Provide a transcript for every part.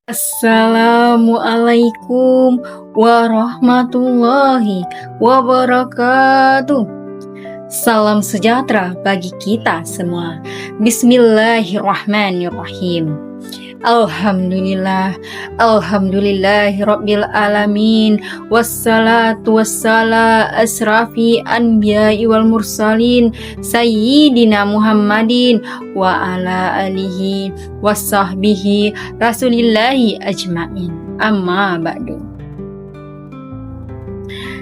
Assalamualaikum warahmatullahi wabarakatuh. Salam sejahtera bagi kita semua. Bismillahirrahmanirrahim. Alhamdulillahirabbil alamin. Wassalatu wassala asrafi anbiya'i wal mursalin sayyidina Muhammadin wa ala alihi wasahbihi rasulillahi ajmain. Amma ba'du.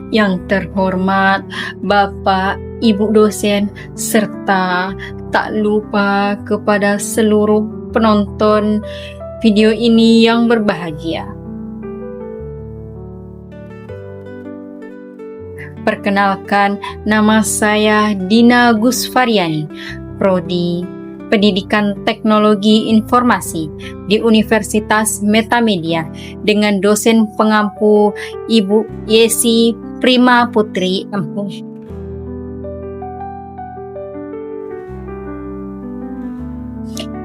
Yang terhormat Bapak, Ibu dosen, serta tak lupa kepada seluruh penonton video ini yang berbahagia. Perkenalkan, nama saya Dina Gusfariani, Prodi Pendidikan Teknologi Informasi di Universitas Metamedia dengan dosen pengampu Ibu Yesi Prima Putri Empung.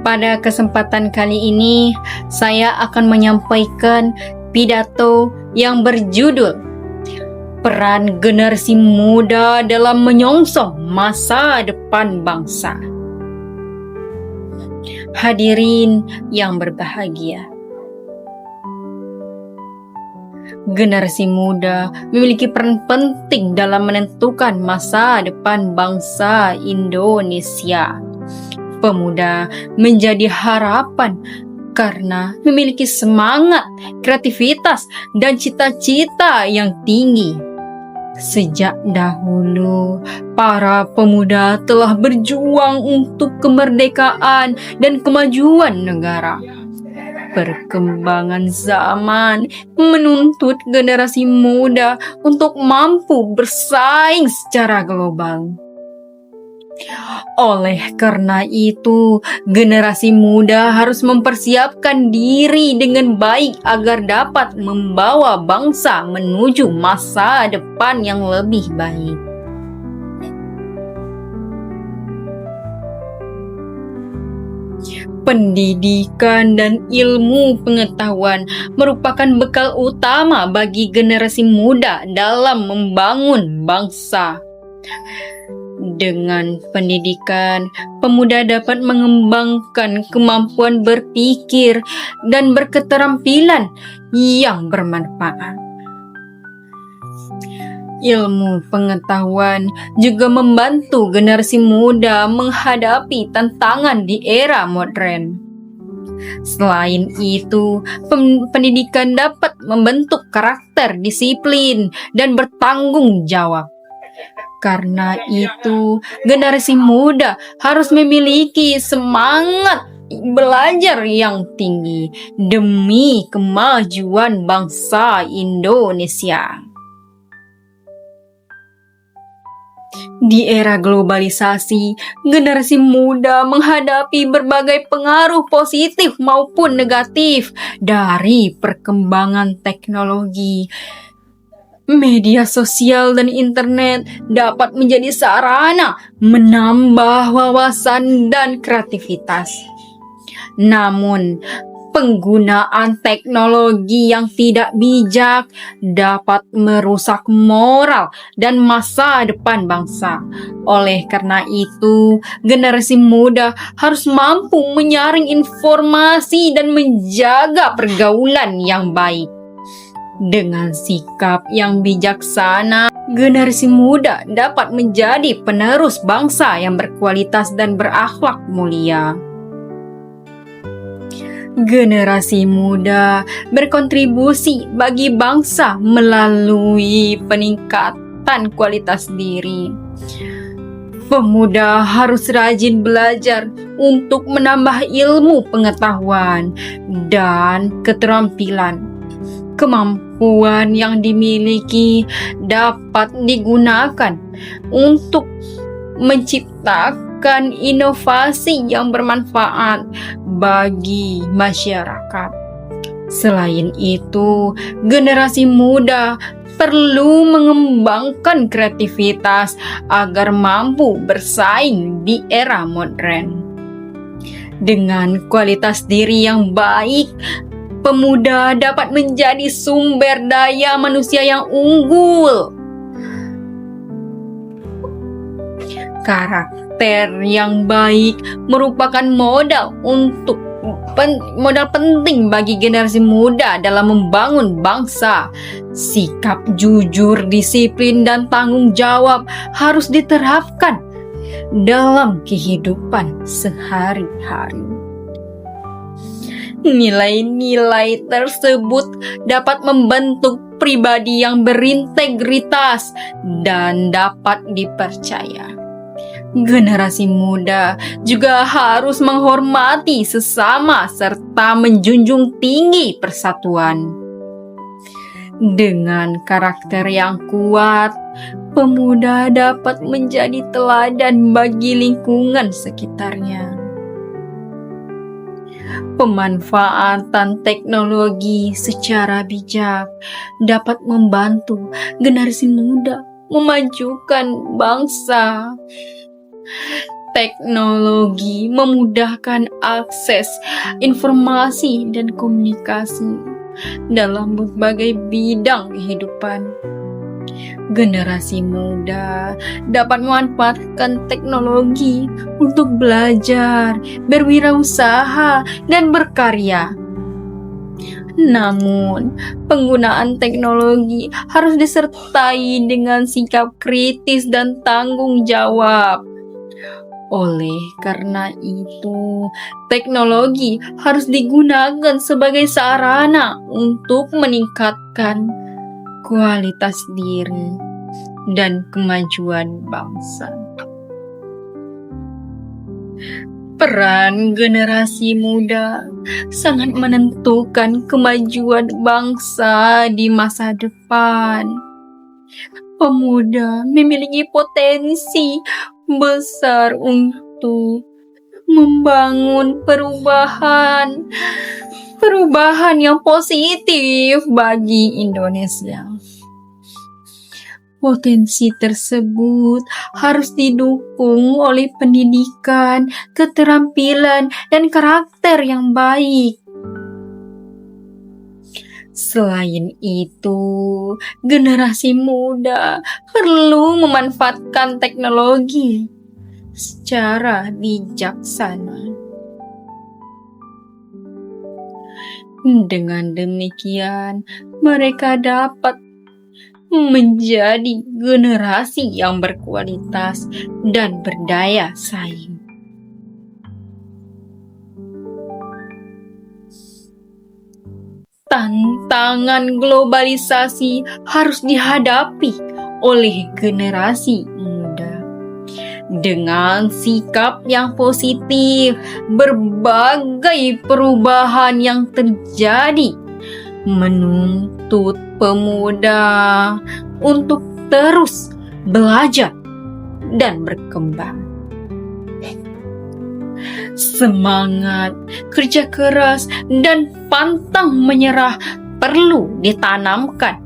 Pada kesempatan kali ini, saya akan menyampaikan pidato yang berjudul Peran Generasi Muda dalam Menyongsong Masa Depan Bangsa. Hadirin yang berbahagia, generasi muda memiliki peran penting dalam menentukan masa depan bangsa Indonesia. Pemuda menjadi harapan karena memiliki semangat, kreativitas, dan cita-cita yang tinggi. Sejak dahulu, para pemuda telah berjuang untuk kemerdekaan dan kemajuan negara. Perkembangan zaman menuntut generasi muda untuk mampu bersaing secara global. Oleh karena itu, generasi muda harus mempersiapkan diri dengan baik agar dapat membawa bangsa menuju masa depan yang lebih baik. Pendidikan dan ilmu pengetahuan merupakan bekal utama bagi generasi muda dalam membangun bangsa. Dengan pendidikan, pemuda dapat mengembangkan kemampuan berpikir dan berketerampilan yang bermanfaat. Ilmu pengetahuan juga membantu generasi muda menghadapi tantangan di era modern. Selain itu, pendidikan dapat membentuk karakter disiplin dan bertanggung jawab. Karena itu, generasi muda harus memiliki semangat belajar yang tinggi demi kemajuan bangsa Indonesia. Di era globalisasi, generasi muda menghadapi berbagai pengaruh positif maupun negatif dari perkembangan teknologi. Media sosial dan internet dapat menjadi sarana menambah wawasan dan kreativitas. Namun, penggunaan teknologi yang tidak bijak dapat merusak moral dan masa depan bangsa. Oleh karena itu, generasi muda harus mampu menyaring informasi dan menjaga pergaulan yang baik. Dengan sikap yang bijaksana, generasi muda dapat menjadi penerus bangsa yang berkualitas dan berakhlak mulia. Generasi muda berkontribusi bagi bangsa melalui peningkatan kualitas diri. Pemuda harus rajin belajar untuk menambah ilmu pengetahuan dan keterampilan. Kemampuan yang dimiliki dapat digunakan untuk menciptakan inovasi yang bermanfaat bagi masyarakat. Selain itu, generasi muda perlu mengembangkan kreativitas agar mampu bersaing di era modern. Dengan kualitas diri yang baik, pemuda dapat menjadi sumber daya manusia yang unggul. Karakter yang baik merupakan modal penting bagi generasi muda dalam membangun bangsa. Sikap jujur, disiplin, dan tanggung jawab harus diterapkan dalam kehidupan sehari-hari. Nilai-nilai tersebut dapat membentuk pribadi yang berintegritas dan dapat dipercaya. Generasi muda juga harus menghormati sesama serta menjunjung tinggi persatuan. Dengan karakter yang kuat, pemuda dapat menjadi teladan bagi lingkungan sekitarnya. Pemanfaatan teknologi secara bijak dapat membantu generasi muda memajukan bangsa. Teknologi memudahkan akses informasi dan komunikasi dalam berbagai bidang kehidupan. Generasi muda dapat memanfaatkan teknologi untuk belajar, berwirausaha, dan berkarya. Namun, penggunaan teknologi harus disertai dengan sikap kritis dan tanggung jawab. Oleh karena itu, teknologi harus digunakan sebagai sarana untuk meningkatkan kualitas diri dan kemajuan bangsa. Peran generasi muda sangat menentukan kemajuan bangsa di masa depan. Pemuda memiliki potensi besar untuk membangun perubahan yang positif bagi Indonesia. Potensi tersebut harus didukung oleh pendidikan, keterampilan, dan karakter yang baik. Selain itu, generasi muda perlu memanfaatkan teknologi secara bijaksana. Dengan demikian, mereka dapat menjadi generasi yang berkualitas dan berdaya saing. Tantangan globalisasi harus dihadapi oleh generasi muda. Dengan sikap yang positif, berbagai perubahan yang terjadi menuntut pemuda untuk terus belajar dan berkembang. Semangat, kerja keras, dan pantang menyerah perlu ditanamkan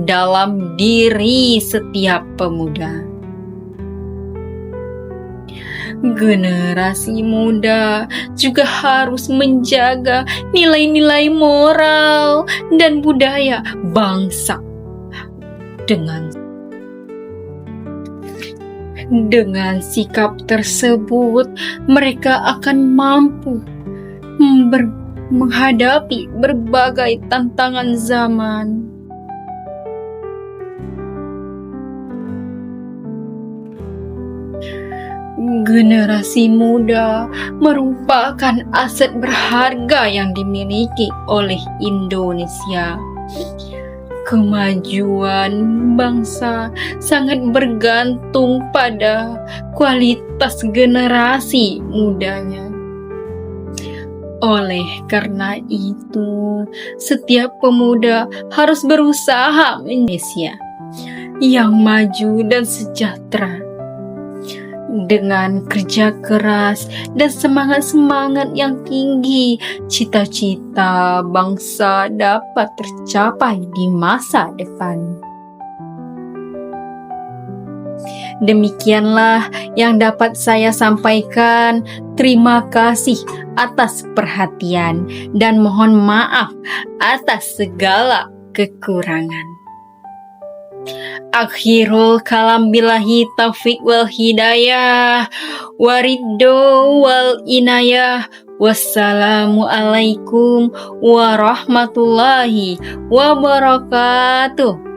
dalam diri setiap pemuda. Generasi muda juga harus menjaga nilai-nilai moral dan budaya bangsa. Dengan sikap tersebut, mereka akan mampu menghadapi berbagai tantangan zaman. Generasi muda merupakan aset berharga yang dimiliki oleh Indonesia. Kemajuan bangsa sangat bergantung pada kualitas generasi mudanya. Oleh karena itu, setiap pemuda harus berusaha menjadi Indonesia yang maju dan sejahtera. Dengan kerja keras dan semangat-semangat yang tinggi, cita-cita bangsa dapat tercapai di masa depan. Demikianlah yang dapat saya sampaikan. Terima kasih atas perhatian dan mohon maaf atas segala kekurangan. Akhirul kalam billahi taufiq wal hidayah wariddo wal inayah. Wassalamualaikum warahmatullahi wabarakatuh.